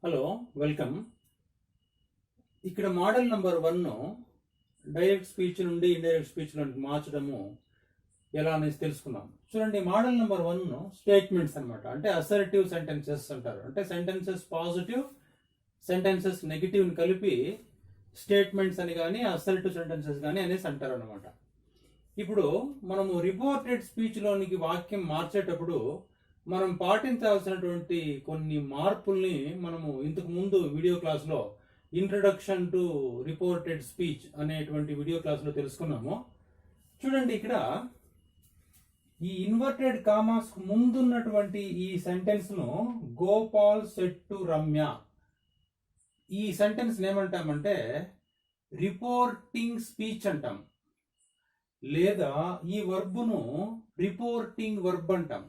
Hello, welcome. ఇక్కడ model number 1 direct speech నుండి indirect స్పీచ్లోకి మార్చడము ఎలా అనేది తెలుసుకుందాం. చూడండి, మోడల్ నెంబర్ 1 స్టేట్మెంట్స్ అనమాట. అంటే అసర్టివ్ సెంటెన్సెస్ అంటారు. అంటే సెంటెన్సెస్ పాజిటివ్, సెంటెన్సెస్ నెగిటివ్ని కలిపి స్టేట్మెంట్స్ అని కానీ అసర్టివ్ సెంటెన్సెస్ కానీ అనేసి అంటారు అనమాట. ఇప్పుడు మనము రిపోర్టెడ్ స్పీచ్లోనికి వాక్యం మార్చేటప్పుడు మనం పాటించాల్సినటువంటి కొన్ని మార్పుల్ని మనము ఇంతకు ముందు వీడియో క్లాస్లో ఇంట్రడక్షన్ టు రిపోర్టెడ్ స్పీచ్ అనేటువంటి వీడియో క్లాస్లో తెలుసుకున్నాము. చూడండి, ఇక్కడ ఈ ఇన్వర్టెడ్ కామాస్ ముందున్నటువంటి ఈ సెంటెన్స్ను గోపాల్ సెడ్ టు రమ్య, ఈ సెంటెన్స్ ఏమంటామంటే రిపోర్టింగ్ స్పీచ్ అంటాం, లేదా ఈ వర్బును రిపోర్టింగ్ వర్బ్ అంటాం.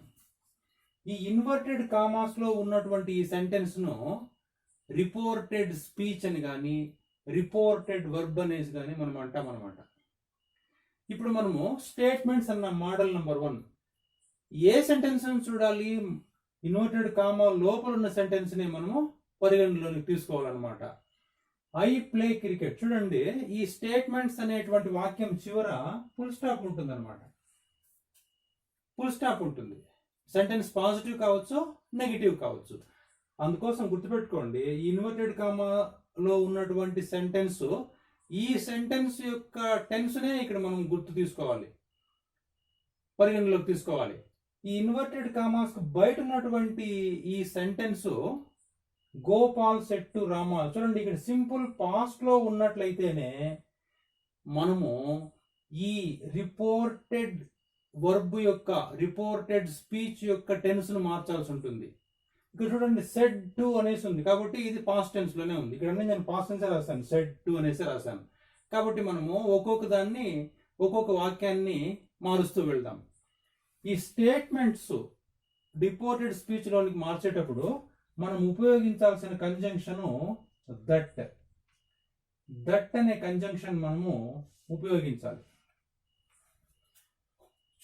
ఈ ఇన్వర్టెడ్ కామాస్ లో ఉన్నటువంటి ఈ సెంటెన్స్ ను రిపోర్టెడ్ స్పీచ్ అని కానీ రిపోర్టెడ్ వర్బ్ అనేసి కానీ మనం అంటాం అనమాట. ఇప్పుడు మనము స్టేట్మెంట్స్ అన్న మోడల్ నెంబర్ 1 ఏ సెంటెన్స్ చూడాలి? ఇన్వర్టెడ్ కామా లోపల ఉన్న సెంటెన్స్ ని మనము పరిగణలోకి తీసుకోవాలన్నమాట. I play cricket. చూడండి, ఈ స్టేట్మెంట్స్ అనేటువంటి వాక్యం చివర ఫుల్ స్టాప్ ఉంటుంది అనమాట. ఫుల్ స్టాప్ ఉంటుంది. సెంటెన్స్ పాజిటివ్ కావచ్చు, నెగిటివ్ కావచ్చు. అందుకోసం గుర్తుపెట్టుకోండి, ఈ ఇన్వర్టెడ్ కామాలో ఉన్నటువంటి సెంటెన్స్, ఈ సెంటెన్స్ యొక్క టెన్స్నే ఇక్కడ మనం గుర్తు తీసుకోవాలి, పరిగణలోకి తీసుకోవాలి. ఈ ఇన్వర్టెడ్ కామాస్ బయట ఉన్నటువంటి ఈ sentence Gopal said to Rama. చూడండి, ఇక్కడ సింపుల్ పాస్ట్ లో ఉన్నట్లయితేనే మనము ఈ రిపోర్టెడ్ వర్బ్ యొక్క రిపోర్టెడ్ స్పీచ్ యొక్క టెన్స్ ను మార్చాల్సి ఉంటుంది. ఇక్కడ చూడండి, సెడ్ టు అనేసి ఉంది కాబట్టి ఇది పాస్ట్ టెన్స్ లోనే ఉంది. ఇక్కడ నేను పాస్ట్ టెన్స్ రాశాను, సెడ్ టు అనేసి రాశాను. కాబట్టి మనము ఒక్కొక్క దాన్ని, ఒక్కొక్క వాక్యాన్ని మారుస్తూ వెళ్దాం. ఈ స్టేట్మెంట్స్ రిపోర్టెడ్ స్పీచ్ లోనికి మార్చేటప్పుడు మనం ఉపయోగించాల్సిన కంజంక్షన్ దట్. దట్ అనే కంజంక్షన్ మనము ఉపయోగించాలి.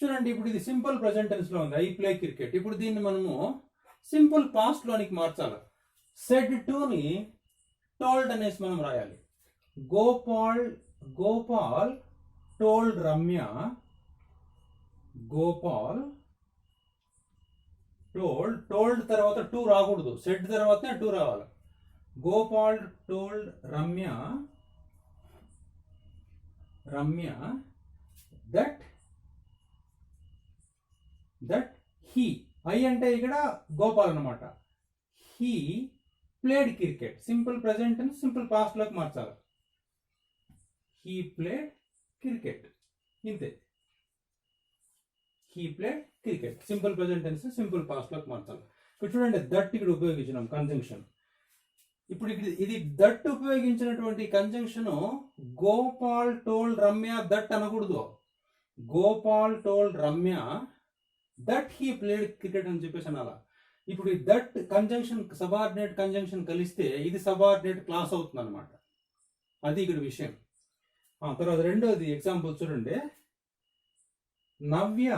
చూడండి, ఇప్పుడు ఇది సింపుల్ ప్రెజెంట్ టెన్స్ లో ఉంది, ఐ ప్లే క్రికెట్. ఇప్పుడు దీన్ని మనము సింపుల్ పాస్ట్ లోనికి మార్చాలి. సెడ్ టు ని టోల్డ్ అనేసి మనం రాయాలి. గోపాల్ టోల్డ్ రమ్య. గోపాల్ టోల్డ్ తర్వాత టూ రాకూడదు, సెడ్ తర్వాత టూ రావాలి. Gopal told Ramya that he, I అంటే ఇక్కడ గోపాల్ అనమాట, he played cricket. Simple present అని సింపుల్ పాస్ట్ లోకి మార్చాలి. హీ ప్లేడ్ క్రికెట్, ఇంతే. He played cricket simple present tense simple past లోకి మార్చాలి. ఇప్పుడు చూడండి, దట్ ఇక్కడ ఉపయోగించినాం కంజంక్షన్. ఇప్పుడు ఇది దట్ ఉపయోగించినటువంటి conjunction Gopal told Ramya that అనకూడదు. Gopal told Ramya that he played cricket అని చెప్పేసి అనాలా. ఇప్పుడు ఈ దట్ కంజంక్షన్ సబార్డినేట్ కంజంక్షన్ కలిస్తే ఇది సబార్డినేట్ క్లాస్ అవుతుంది అనమాట. అది ఇక్కడ విషయం. తర్వాత రెండోది ఎగ్జాంపుల్ చూడండి, నవ్య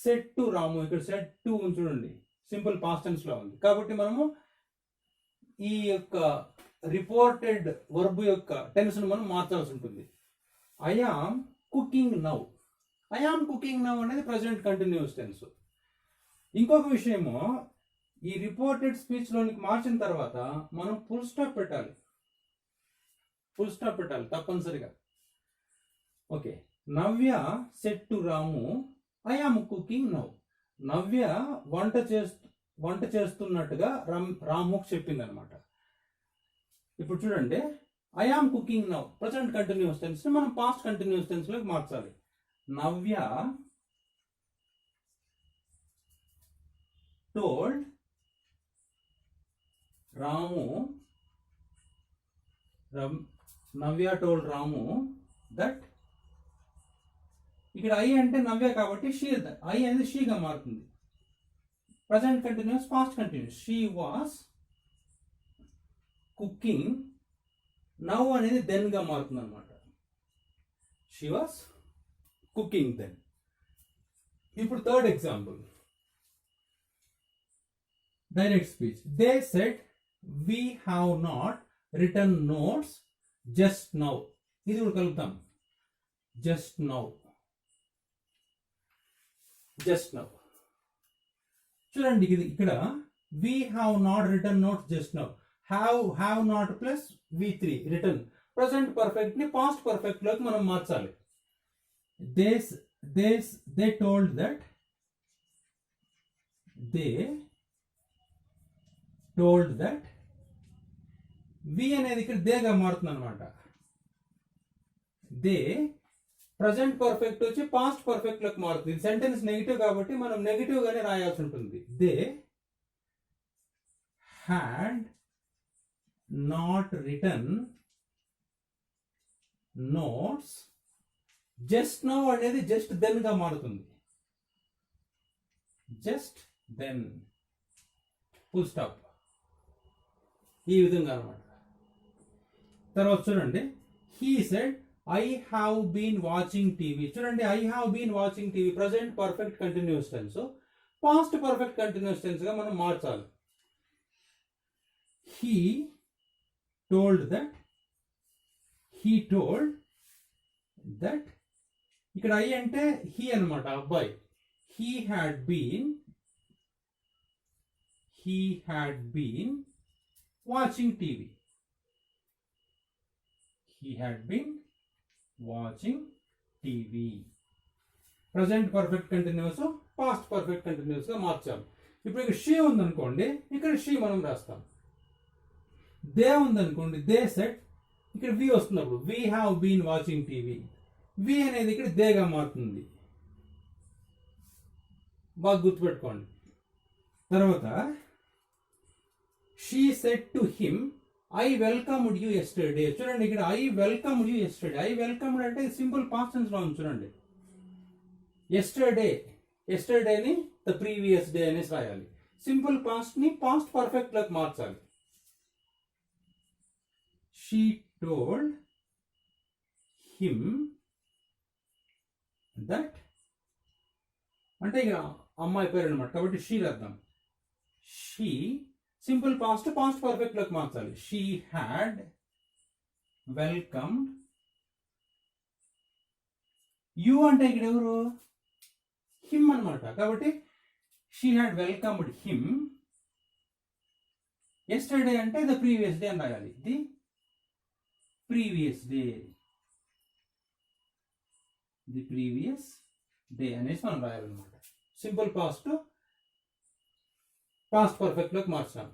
సెడ్ టు రాము. ఇక్కడ సెడ్ టు చూడండి, సింపుల్ పాస్ట్ టెన్స్ లో ఉంది కాబట్టి మనము ఈ యొక్క రిపోర్టెడ్ వర్బ్ యొక్క టెన్స్ ను మనం మార్చాల్సి ఉంటుంది. I am cooking now. I am cooking now అనేది ప్రజెంట్ కంటిన్యూస్ టెన్స్. ఇంకొక విషయము, ఈ రిపోర్టెడ్ స్పీచ్ లోనికి మార్చిన తర్వాత మనం ఫుల్ స్టాప్ పెట్టాలి. ఫుల్ స్టాప్ పెట్టాలి తప్పనిసరిగా. Okay, Navya said to Ramu I am cooking now. Navya వంట చేస్తున్నట్టుగా రాముకు చెప్పింది అనమాట. ఇప్పుడు చూడండి, I am cooking now present continuous tense మనం పాస్ట్ కంటిన్యూస్ టెన్స్ లోకి మార్చాలి. Navya told Ramu that. ఇక్కడ ఐ అంటే నవ్య కాబట్టి షీ, ఐ అనేది షీగా మారుతుంది. Present continuous past continuous. She was cooking. Now అనేది దెన్ గా మారుతుంది అనమాట. She was cooking then. ఇప్పుడు third example, direct speech. They said we have not written notes just now. ఇది కూడా కలుపుతాం. just now. చూడండి ఇది ఇక్కడ we have not written notes just now. have not plus v3 written. present perfect ని past perfect లోకి మనం మార్చాలి. they told that v అనేది ఇక్కడ దేగా మారుతుంది అనమాట. దే ప్రజెంట్ పర్ఫెక్ట్ వచ్చి పాస్ట్ పర్ఫెక్ట్ లోకి మారుతుంది. సెంటెన్స్ నెగిటివ్ కాబట్టి మనం నెగిటివ్ గానే రాయాల్సి ఉంటుంది. They had not written notes just now అనేది జస్ట్ దెన్ గా మారుతుంది. Just then full stop. ఈ విధంగా అనమాట. తర్వాత చూడండి, he said I have been watching TV. చూడండి, I have been watching TV present perfect continuous tense, past perfect continuous tense గా మనం మార్చాలి. హీ టోల్డ్ దట్ ఇక్కడ ఐ అంటే హీ అనమాట, అబ్బాయి. He had been watching TV. Present perfect continuous, past perfect continuous గా మార్చాలి. ఇప్పుడు ఇక్కడ షీ ఉందనుకోండి, ఇక్కడ షీ మనం రాస్తాం. దే ఉందనుకోండి, దే సెట్, ఇక్కడ వి వస్తున్నప్పుడు we have been watching TV. We అనేది ఇక్కడ దేగా మారుతుంది. బాగా గుర్తుపెట్టుకోండి. తర్వాత she said to him I welcomed you yesterday. చూడండి, ఇక్కడ I welcomed you yesterday. I welcomed అంటే సింపుల్ పాస్ట్ టెన్స్ లో ఉంది. చూడండి, ఎస్టర్డేని ద ప్రీవియస్ డే అనేసి రాయాలి. సింపుల్ పాస్ట్ ని పాస్ట్ పర్ఫెక్ట్ లోకి మార్చాలి. షీ టోల్డ్ హిమ్ దట్ అంటే ఇక అమ్మాయి పేరు అనమాట, కాబట్టి షీ రాద్దాం. షీ సింపుల్ పాస్ట్ పర్ఫెక్ట్ లోకి మార్చాలి. షీ హ్యాడ్ వెల్కమ్డ్ యూ అంటే ఇక్కడ ఎవరు, హిమ్ అనమాట, కాబట్టి she had welcomed him. Yesterday అంటే ద ప్రీవియస్ డే అని రాయాలి. ది ప్రీవియస్ డే అనేసి మనం రాయాలన్నమాట. సింపుల్ పాస్ట్ పర్ఫెక్ట్ లోకి మార్చాం.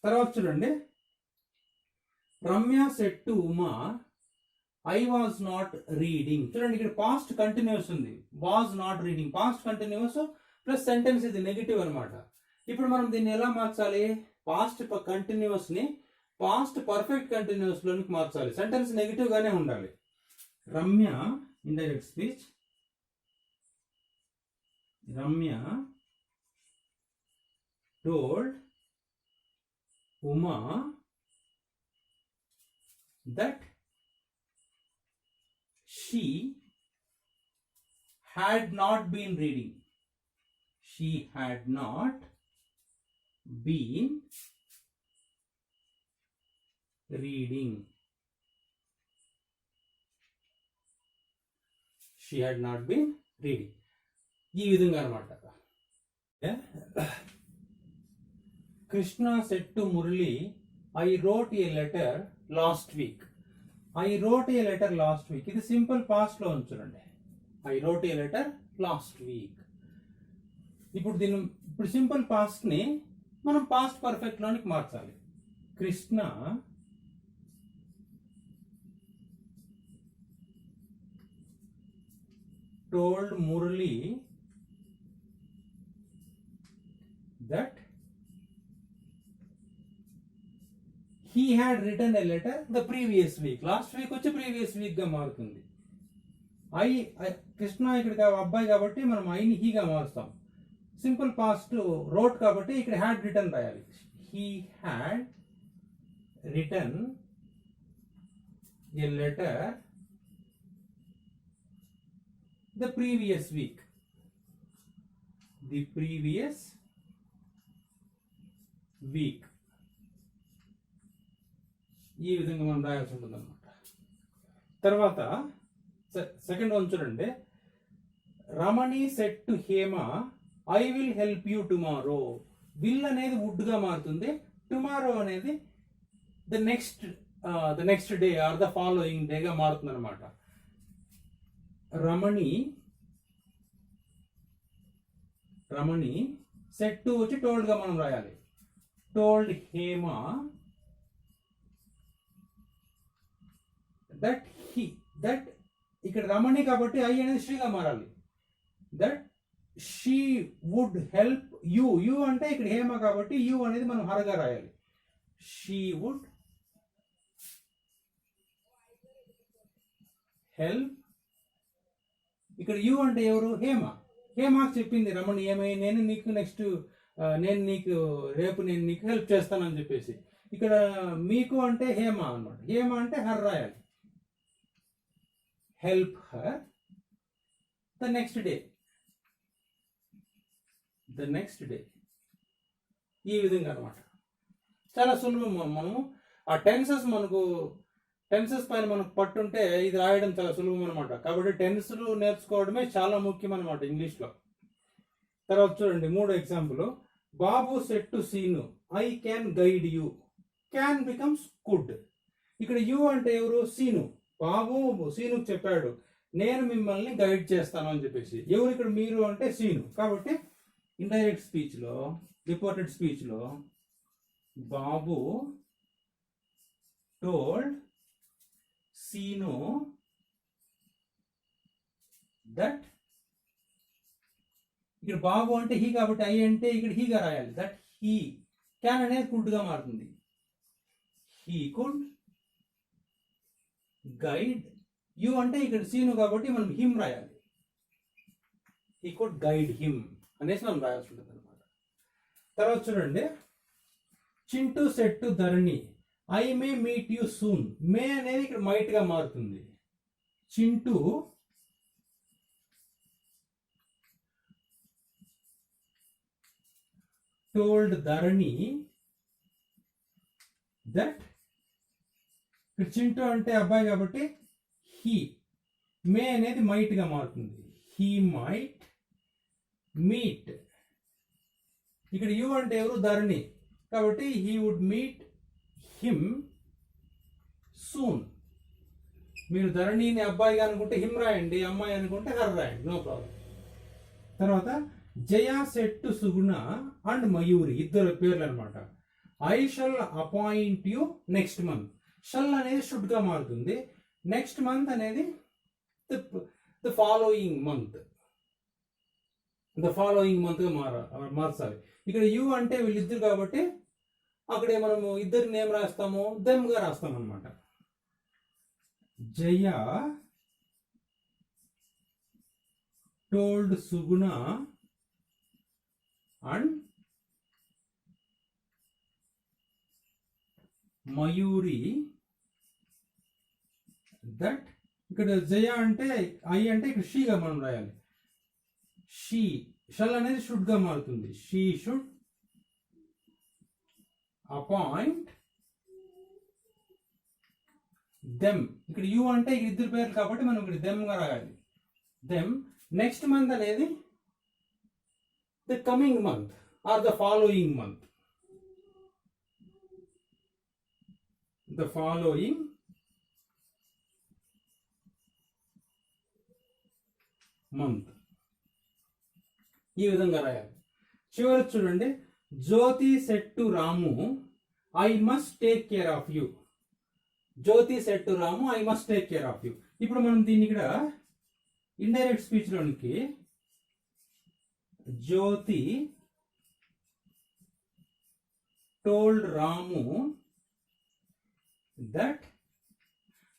తర్వాత చూడండి, Ramya said to Uma I was not reading. చూడండి, ఇక్కడ పాస్ట్ కంటిన్యూస్ ఉంది, was not reading past continuous plus sentence ఇది నెగిటివ్ అనమాట. ఇప్పుడు మనం దీన్ని ఎలా మార్చాలి, పాస్ట్ కంటిన్యూస్ ని పాస్ట్ పర్ఫెక్ట్ కంటిన్యూస్ లోనికి మార్చాలి. సెంటెన్స్ నెగిటివ్ గానే ఉండాలి. Ramya indirect speech, Ramya told Uma that she had not been reading. She had not been reading. She had not been reading. ఈ విధంగా అన్నమాట. Krishna said to Murli, I wrote a letter last week. ఇది simple past లో ఉంచండి. I wrote a letter last week. ఇప్పుడు simple past ని మనం past perfect లోనికి మార్చాలి. Krishna told Murli that he had written a letter the previous week. Last week వచ్చి previous week గా మారుతుంది. కృష్ణ ఇక్కడ అబ్బాయి కాబట్టి మనం ఐని హీగా మారుస్తాం. సింపుల్ పాస్ట్ రోట్ కాబట్టి ఇక్కడ హ్యాడ్ రిటర్న్ రాయాలి. He had written a letter the previous week. ఈ విధంగా మనం రాయాల్సి ఉంటుంది అనమాట. తర్వాత సెకండ్ వన్ చూడండి. Ramani said to Hema I will help you tomorrow. Will అనేది వుడ్ గా మారుతుంది, టుమారో అనేది the next day or the following డేగా మారుతుంది అనమాట. రమణి సెట్ టు వచ్చి టోల్డ్ గా మనం రాయాలి. టోల్డ్ హేమ దట్ ఇక్కడ రమణి కాబట్టి ఐ అనేది శ్రీగా మారాలి. That she would help you అంటే ఇక్కడ హేమ కాబట్టి యూ అనేది మనం హరగా రాయాలి. She would help. ఇక్కడ యూ అంటే ఎవరు? హేమకు చెప్పింది రమణి ఏమై నేను నీకు రేపు హెల్ప్ చేస్తానని చెప్పేసి. ఇక్కడ మీకు అంటే హేమ అన్నమాట. హేమ అంటే హర్ రాయాలి. Help her the next day. ఈ విధంగా అనమాట. చాలా సులభం. మనము ఆ టెన్సెస్ పైన మనకు పట్టుంటే ఇది రాయడం చాలా సులభం అనమాట. కాబట్టి టెన్స్లు నేర్చుకోవడమే చాలా ముఖ్యం అనమాట ఇంగ్లీష్లో. తర్వాత చూడండి 3 example. Babu said to Seenu I can guide you. Can becomes could. ఇక్కడ యూ అంటే ఎవరు? సీను. బాబు సీనుకు చెప్పాడు నేను మిమ్మల్ని గైడ్ చేస్తాను అని చెప్పేసి. ఎవరు ఇక్కడ? మీరు అంటే సీను. కాబట్టి ఇండైరెక్ట్ స్పీచ్లో, రిపోర్టెడ్ స్పీచ్లో బాబు టోల్డ్ సీను దట్. ఇక్కడ బాబు అంటే హీ కాబట్టి ఐ అంటే ఇక్కడ హీగా రాయాలి. That he. క్యాన్ అనేది కుడ్గా మారుతుంది. హీ కుడ్ గైడ్ యూ అంటే ఇక్కడ సీను కాబట్టి మనం హిమ్ రాయాలి. హీ కుడ్ గైడ్ హిమ్ అనేసి మనం రాయాల్సి ఉంటుంది అనమాట. తర్వాత చూడండి. Chintu said to Dharani I may meet you soon. May అనేది ఇక్కడ మైట్ గా మారుతుంది. Chintu told Dharani that. చింటూ అంటే అబ్బాయి కాబట్టి హీ. మే అనేది మైట్ గా మారుతుంది. He might meet. ఇక్కడ యూ అంటే ఎవరు? ధరణి కాబట్టి he would meet him soon. మీరు ధరణిని అబ్బాయిగా అనుకుంటే హిమ్ రాయండి, అమ్మాయి అనుకుంటే హర్ రాయండి, నో ప్రాబ్లం. తర్వాత Jaya said to Suguna and Mayuri, ఇద్దరు పేర్లు అనమాట. I shall appoint you next month. Shall అనేది షుడ్ గా మారుతుంది. నెక్స్ట్ మంత్ అనేది ద ఫాలోయింగ్ మంత్ గా మార్చాలి. ఇక్కడ యూ అంటే వీళ్ళిద్దరు కాబట్టి అక్కడే మనము ఇద్దరిని ఏం రాస్తాము? దెమ్ గా రాస్తాం అనమాట. Jaya told Suguna and Mayuri that. ఇక్కడ జయ అంటే ఐ అంటే ఇక్కడ షీగా మనం రాయాలి. షీ. షల్ అనేది షుడ్ గా మారుతుంది. She should appoint them. ఇక్కడ యూ అంటే ఇద్దరు పేర్లు కాబట్టి మనం ఇక్కడ దెమ్ గా రాయాలి. దెమ్. నెక్స్ట్ మంత్ అనేది the coming month or the following month. The following month. ఈ విధంగా రాయాలి. చివరి చూడండి. Jyoti said to Ramu I must take care of you. Jyoti said to Ramu I must take care of you. ఇప్పుడు మనం దీన్ని ఇక్కడ ఇండైరెక్ట్ స్పీచ్ లోనికి Jyoti told Ramu that.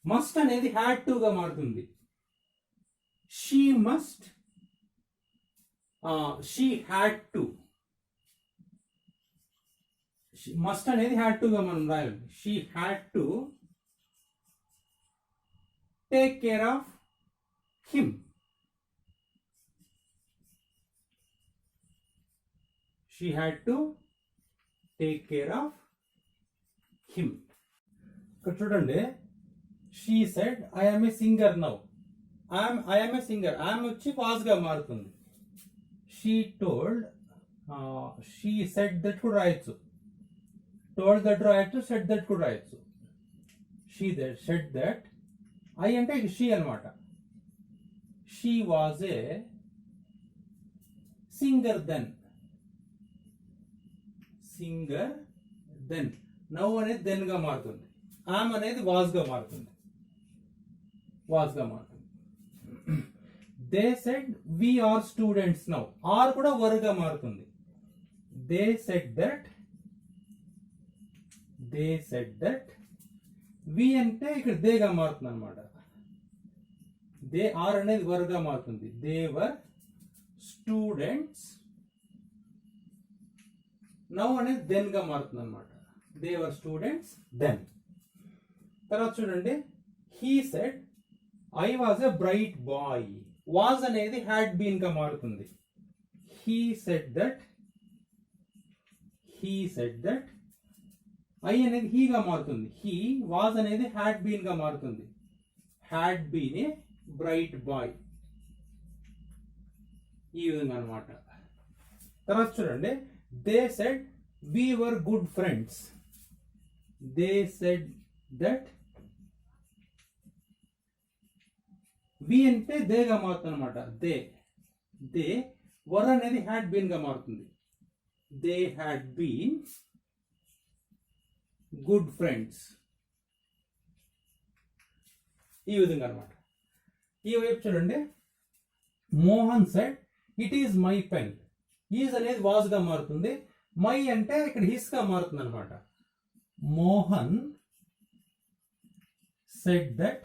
Must అనేది హ్యాడ్ టు గా మారుతుంది. She must. She had to. Must అనేది హ్యాడ్ టు గా మనం రాయాలి. She had to take care of him. She had to take care of him. ఇక్కడ చూడండి, she said I am a singer now. I am a singer, I'm వచ్చి was గా మారుతుంది. She told, she said that కూడా రాయొచ్చు, told that రాయొచ్చు, said that కూడా రాయొచ్చు. She that, said that, I అంటే షీ అనమాట. She was a singer then, singer then. Now అనేది దెన్ గా మారుతుంది, ఆమ్ అనేది వాజ్ గా మారుతుంది, వాజ్ గా మారుతుంది. They said we are students now, are కూడా వర్ గా మారుతుంది. They said that, they said that. We అంటే ఇక్కడ దే గా మారుతుంది అనమాట. దే, ఆర్ అనేది వర్ గా మారుతుంది. దే వర్ స్టూడెంట్స్, నౌ అనేది దెన్ గా మారుతుంది అనమాట. They were students then. తర్వాత చూడండి, he said I was a bright boy. Was అనేది హ్యాడ్ బీన్ గా మారుతుంది. He said that, he said that. I అనేది హీ గా మారుతుంది. హీ, వాజ్ అనేది హ్యాడ్ బీన్ గా మారుతుంది. Had been a bright boy. ఈ విధంగా అనమాట. తర్వాత చూడండి, they said we were good friends. They said that, we అంటే దే గా మారుతుంది అనమాట. దే, దే, వర్ అనేది హ్యాడ్ బీన్ గా మారుతుంది. They had been good friends. ఈ విధంగా అనమాట. ఈ వైపు చూడండి, Mohan said it is my pen. Is అనేది వాజ్ గా మారుతుంది. మై అంటే ఇక్కడ హిస్ గా మారుతుంది అనమాట. మోహన్ సెడ్ దట్,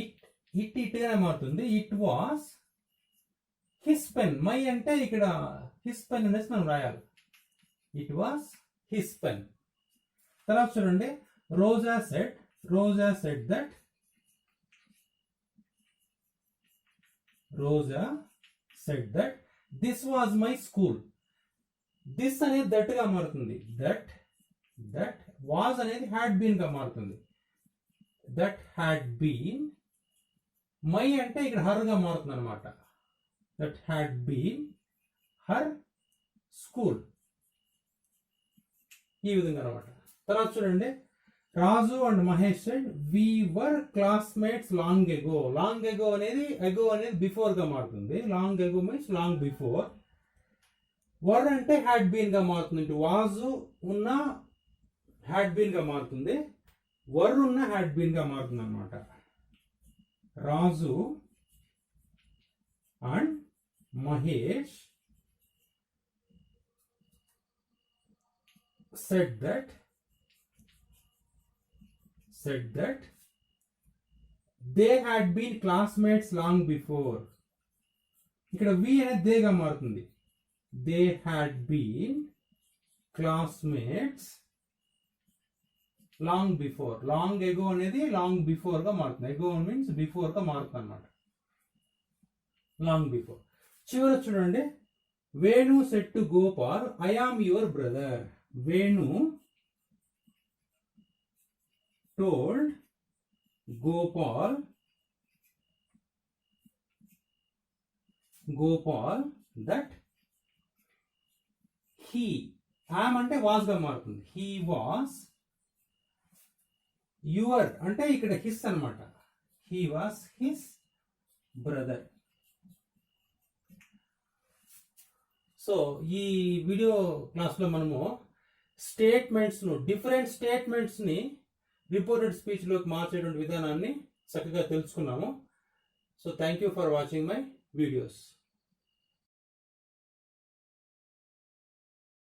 ఇట్ గా మారుతుంది. It was his pen. My అంటే ఇక్కడ హిస్ పెన్ అనేసి మనం రాయాలి. It was his pen. తర్వాత చూడండి, Roja said, Roja said that, Roja said that this was my school. This అనేది దట్ గా మారుతుంది. దట్, దట్, వాజ్ అనేది హ్యాడ్ బీన్ గా మారుతుంది. That had been. మై అంటే ఇక్కడ హర్ గా మారుతుంది అనమాట. That had been her school. ఈ విధంగా అనమాట. తర్వాత చూడండి, Raju and Mahesh said we were classmates long ago. Long ago అనేది, ఎగో అనేది బిఫోర్ గా మారుతుంది. Long ago means long before. Were అంటే హ్యాడ్ బీన్ గా మారుతుంది. వాజు ఉన్న హ్యాడ్ బీన్ గా మారుతుంది. వర్ ఉన్న హ్యాడ్ బీన్ గా మారుతుంది అనమాట. Raju and Mahesh said that they had been classmates long before. ఇక్కడ వి అనేది దే గా మారుతుంది. they had been classmates long before. long ago అనేది long before గా మారుతుంది. ago means before గా మారుతుంది అన్నమాట. long before. చివర చూడండి, Venu said to Gopal I am your brother. Venu told Gopal that he, am అంటే was గా మారుతుంది. he was your అంటే ఇక్కడ his అన్నమాట. he was his brother. So ఈ వీడియో క్లాస్లో మనము స్టేట్మెంట్స్ను, డిఫరెంట్ స్టేట్మెంట్స్ని రిపోర్టెడ్ స్పీచ్లోకి మార్చేటువంటి విధానాన్ని చక్కగా తెలుసుకున్నాము. So thank you for watching my videos.